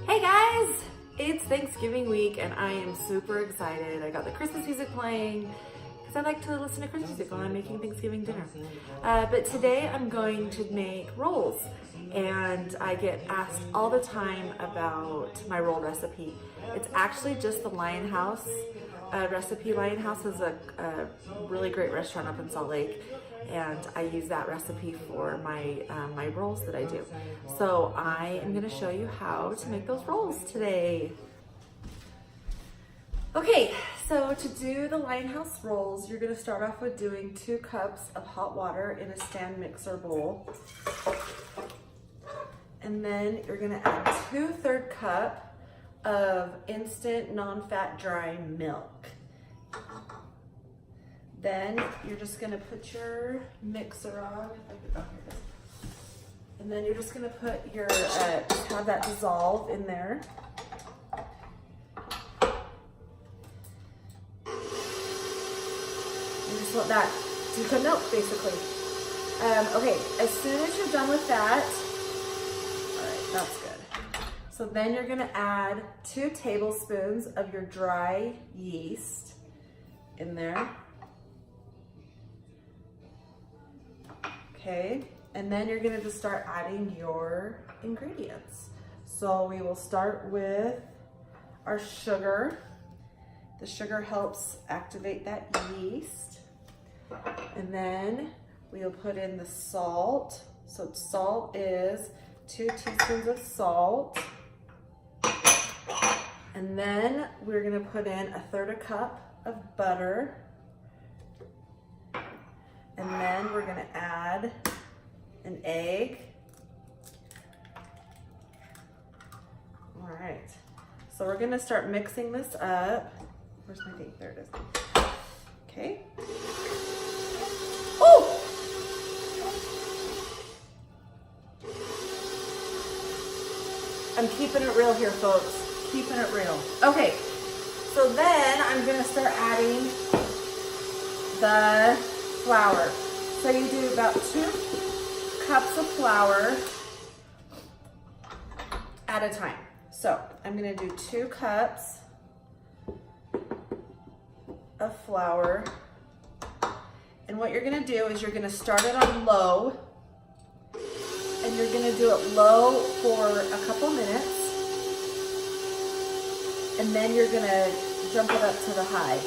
Hey guys, it's Thanksgiving week and I am super excited. I got the Christmas music playing because I like to listen to Christmas music when I'm making Thanksgiving dinner. But today I'm going to make rolls, and I get asked all the time about my roll recipe. It's actually just the Lion House recipe. Lion House is a really great restaurant up in Salt Lake, and I use that recipe for my my rolls that I do. So I am going to show you how to make those rolls today. Okay, so to do the Lion House rolls, you're going to start off with doing 2 cups of hot water in a stand mixer bowl. And then you're going to add 2/3 cup of instant non-fat dry milk. Then you're just going to put your mixer on. And then you're just going to put your, have that dissolve in there. You just want that to become milk, basically. Okay, as soon as you're done with that, all right, that's good. So then you're gonna add 2 tablespoons of your dry yeast in there. Okay, and then you're gonna just start adding your ingredients. So we will start with our sugar. The sugar helps activate that yeast. And then we'll put in the salt. So salt is 2 teaspoons of salt. And then we're gonna put in 1/3 cup of butter. And then we're gonna add an egg. All right, so we're gonna start mixing this up. Where's my thing? There it is. Okay. Oh! I'm keeping it real here, folks. Keeping it real. Okay, so then I'm gonna start adding the flour. So you do about 2 cups of flour at a time. So I'm gonna do 2 cups of flour. And what you're gonna do is you're gonna start it on low, and you're gonna do it low for a couple minutes, and then you're gonna jump it up to the high.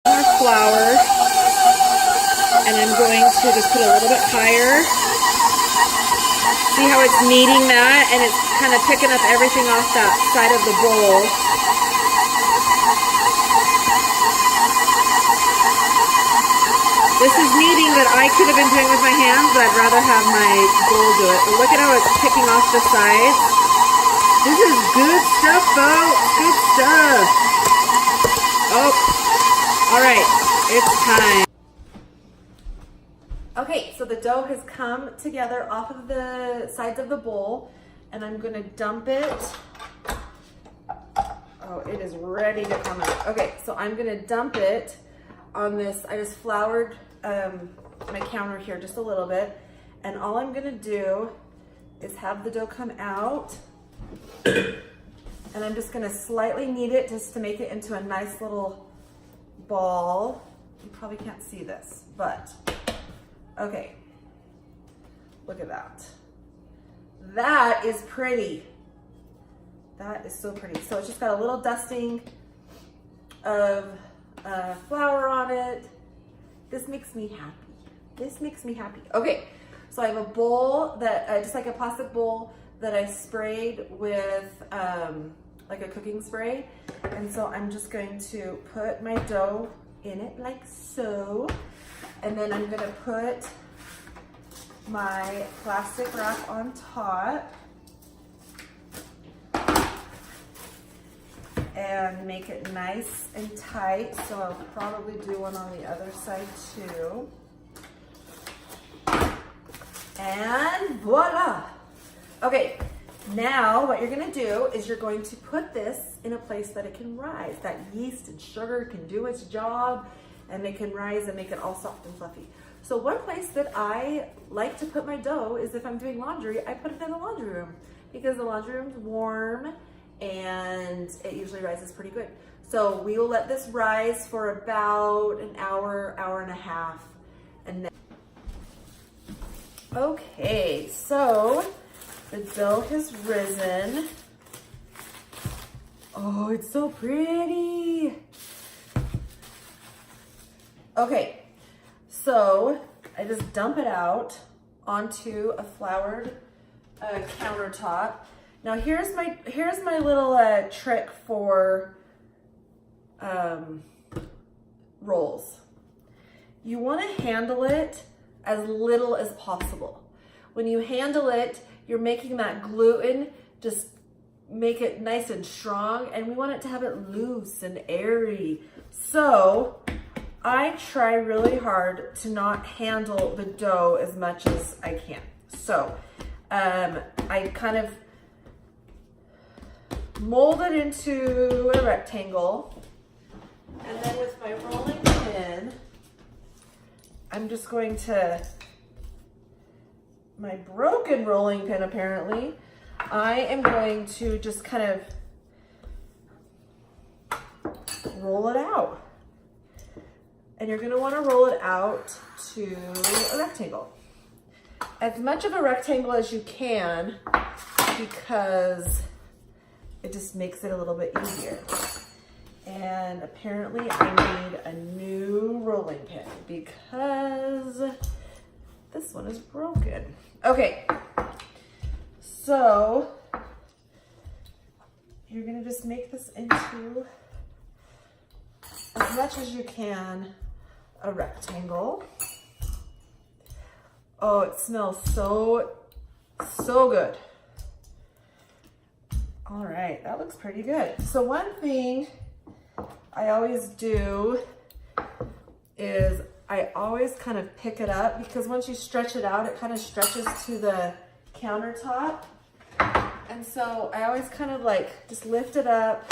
Our flour, and I'm going to just put a little bit higher. See how it's kneading that, and it's kind of picking up everything off that side of the bowl. This is kneading that I could have been doing with my hands, but I'd rather have my bowl do it. But look at how it's picking off the sides. This is good stuff, folks. Good stuff. Oh, all right, it's time. Okay, so the dough has come together off of the sides of the bowl, and I'm gonna dump it. Oh, it is ready to come out. Okay, so I'm gonna dump it on this. I just floured my counter here just a little bit, and all I'm gonna do is have the dough come out, and I'm just gonna slightly knead it just to make it into a nice little ball. You probably can't see this, but okay, look at that. That is pretty. That is so pretty. So it's just got a little dusting of flour on it. This makes me happy. This makes me happy. Okay, so I have a bowl that, just like a plastic bowl that I sprayed with like a cooking spray. And so I'm just going to put my dough in it like so. And then I'm gonna put my plastic wrap on top and make it nice and tight. So I'll probably do one on the other side too. And voila. Okay, Now what you're gonna do is you're going to put this in a place that it can rise. That yeast and sugar can do its job and it can rise and make it all soft and fluffy. So one place that I like to put my dough is if I'm doing laundry, I put it in the laundry room because the laundry room's warm and it usually rises pretty good. So we will let this rise for about an hour, hour and a half. And then, okay, so the dough has risen. Oh, it's so pretty. Okay, so I just dump it out onto a floured countertop. Now here's my little trick for rolls. You want to handle it as little as possible. When you handle it, you're making that gluten just make it nice and strong, and we want it to have it loose and airy. So I try really hard to not handle the dough as much as I can. So I kind of mold it into a rectangle, and then with my rolling pin, I'm just going to, my broken rolling pin apparently, I am going to just kind of roll it out. And you're gonna wanna roll it out to a rectangle. As much of a rectangle as you can, because it just makes it a little bit easier. And apparently I need a new rolling pin because this one is broken. Okay, so you're gonna just make this into, as much as you can, a rectangle. Oh, it smells so good. All right, that looks pretty good. So one thing I always do is I always kind of pick it up, because once you stretch it out, it kind of stretches to the countertop. And so I always kind of like just lift it up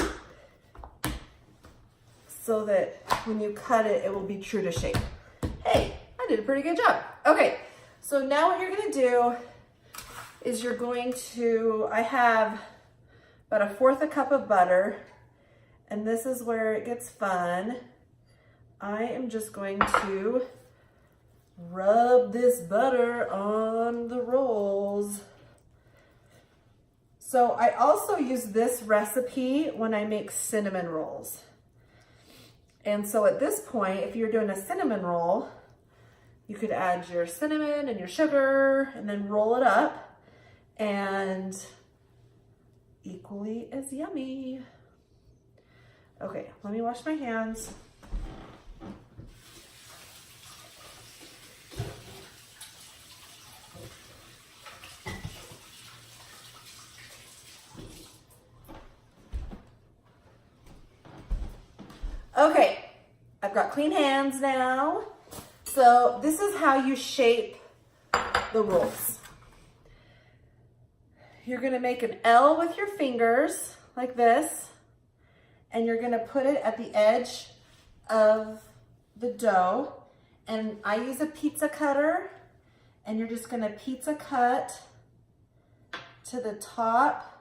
so that when you cut it, it will be true to shape. Hey, I did a pretty good job. Okay, so now what you're gonna do is you're going to, I have about 1/4 cup of butter, and this is where it gets fun. I am just going to rub this butter on the rolls. So I also use this recipe when I make cinnamon rolls. And so at this point, if you're doing a cinnamon roll, you could add your cinnamon and your sugar and then roll it up, and equally as yummy. Okay, let me wash my hands. Okay, I've got clean hands now. So this is how you shape the rolls. You're gonna make an L with your fingers like this, and you're gonna put it at the edge of the dough. And I use a pizza cutter, and you're just gonna pizza cut to the top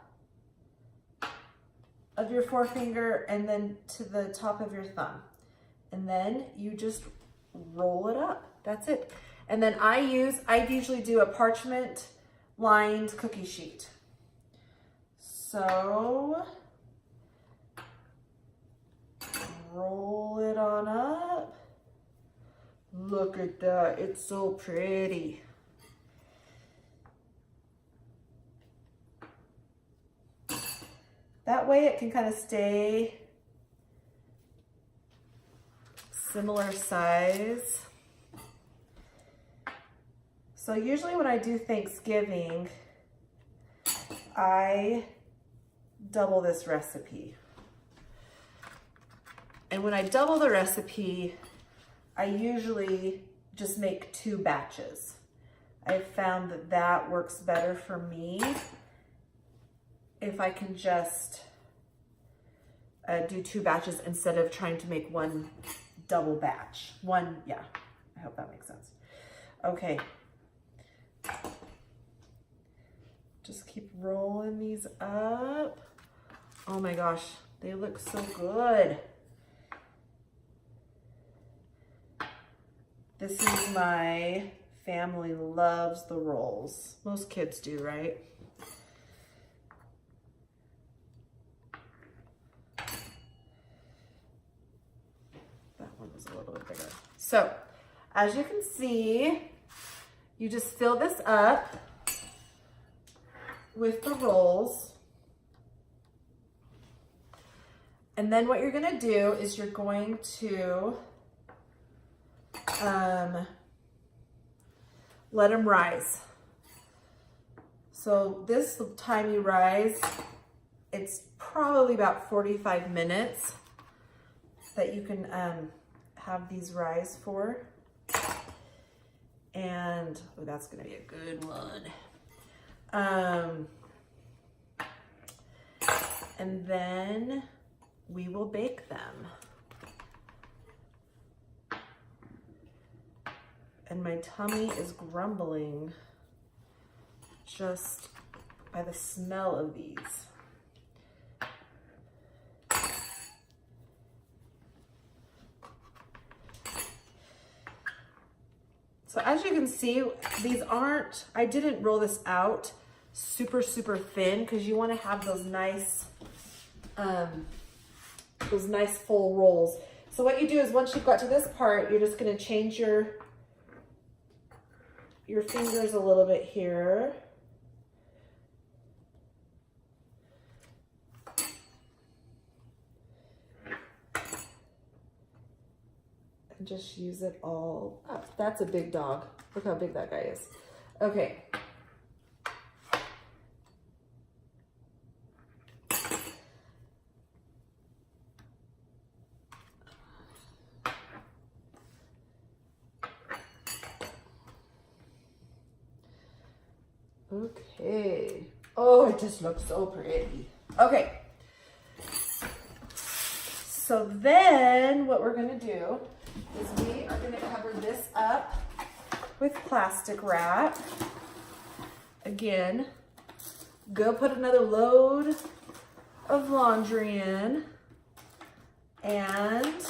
of your forefinger and then to the top of your thumb. And then you just roll it up. That's it. And then I usually do a parchment lined cookie sheet. So roll it on up. Look at that, it's so pretty. That way it can kind of stay similar size. So usually when I do Thanksgiving, I double this recipe. And when I double the recipe, I usually just make 2 batches. I've found that that works better for me. if I can just do 2 batches instead of trying to make one double batch. Yeah, I hope that makes sense. Okay. Just keep rolling these up. Oh my gosh, they look so good. This is my family loves the rolls. Most kids do, right? That one was a little bit bigger. So, as you can see, you just fill this up with the rolls. And then what you're gonna do is you're going to let them rise. So this time you rise, it's probably about 45 minutes that you can have these rise for. And oh, that's gonna be a good one. And then we will bake them. And my tummy is grumbling just by the smell of these. So as you can see, these aren't, I didn't roll this out super thin because you want to have those nice full rolls. So what you do is once you've got to this part, you're just going to change your fingers a little bit here. And just use it all up. That's a big dog. Look how big that guy is. Okay. Okay. Oh, it just looks so pretty. Okay. So then what we're gonna do is we are gonna cover this up with plastic wrap. Again, go put another load of laundry in. And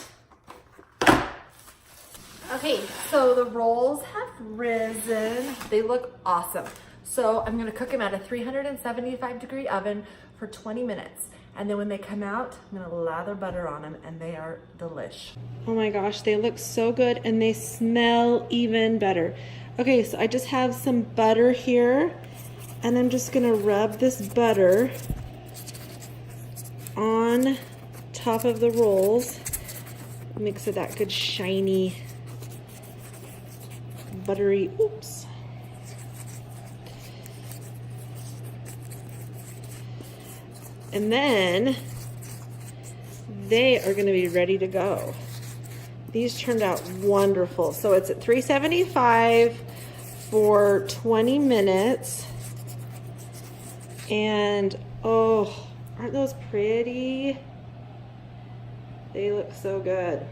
okay, so the rolls have risen. They look awesome. So I'm gonna cook them at a 375-degree oven for 20 minutes. And then when they come out, I'm gonna lather butter on them and they are delish. Oh my gosh, they look so good and they smell even better. Okay, so I just have some butter here and I'm just gonna rub this butter on top of the rolls. Makes it that good shiny, buttery, oops. And then they are going to be ready to go. These turned out wonderful. So it's at 375 for 20 minutes. And oh, aren't those pretty? They look so good.